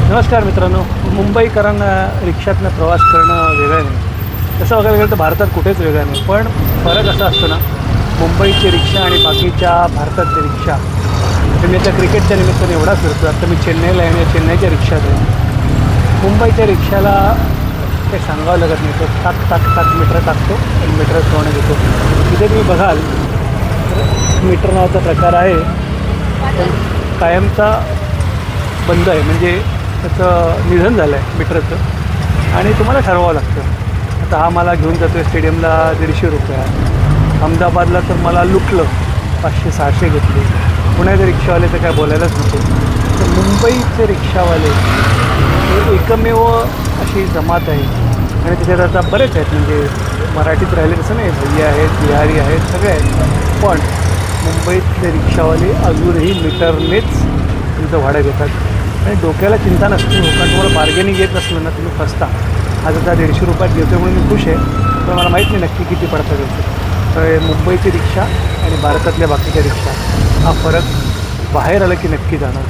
नमस्कार मित्रांनो. मुंबईकरांना रिक्षातनं प्रवास करणं वेगळं नाही. तसं बघायला गेलं तर भारतात कुठेच वेगळं नाही. पण फरक असा असतो ना, मुंबईची रिक्षा आणि बाकीच्या भारतातली रिक्षा. तर मी आता क्रिकेटच्या निमित्ताने एवढा फिरतो. आता मी चेन्नईला आहे आणि चेन्नईच्या रिक्षात आहे. मुंबईच्या रिक्षाला काही सांगावं लागत नाही. तो टाक मीटर टाकतो आणि मीटर सोडण्यात घेतो. तिथे तुम्ही बघाल तर मीटर नावाचा प्रकार आहे, पण कायमचा बंद आहे. म्हणजे त्याचं निधन झालं आहे मीटरचं आणि तुम्हाला ठरवावं लागतं. आता हा मला घेऊन जातो आहे स्टेडियमला 150 रुपये. अहमदाबादला तर मला लुटलं, 500-600 घेतले. पुण्याचे रिक्षावाले तर काय बोलायलाच नको. तर मुंबईचे रिक्षावाले हे एकमेव अशी जमात आहे आणि त्याच्यात आता बरेच आहेत. म्हणजे मराठीत राहिले तसं नाही, भैया आहेत, बिहारी आहेत, सगळे आहेत. पण मुंबईतले रिक्षावाले अजूनही मीटरनेच तुमचं भाडं घेतात आणि डोक्याला चिंता नसते. कारण तुम्हाला बार्गेनिंग येत नसलं ना, तुम्ही फसता. आज आता 150 रुपयात घेतो म्हणून मी खुश आहे, पण मला माहीत नाही नक्की किती पडतं त्याचं. तर मुंबईची रिक्षा आणि भारतातल्या बाकीच्या रिक्षा हा फरक बाहेर आलं की नक्की जाणार.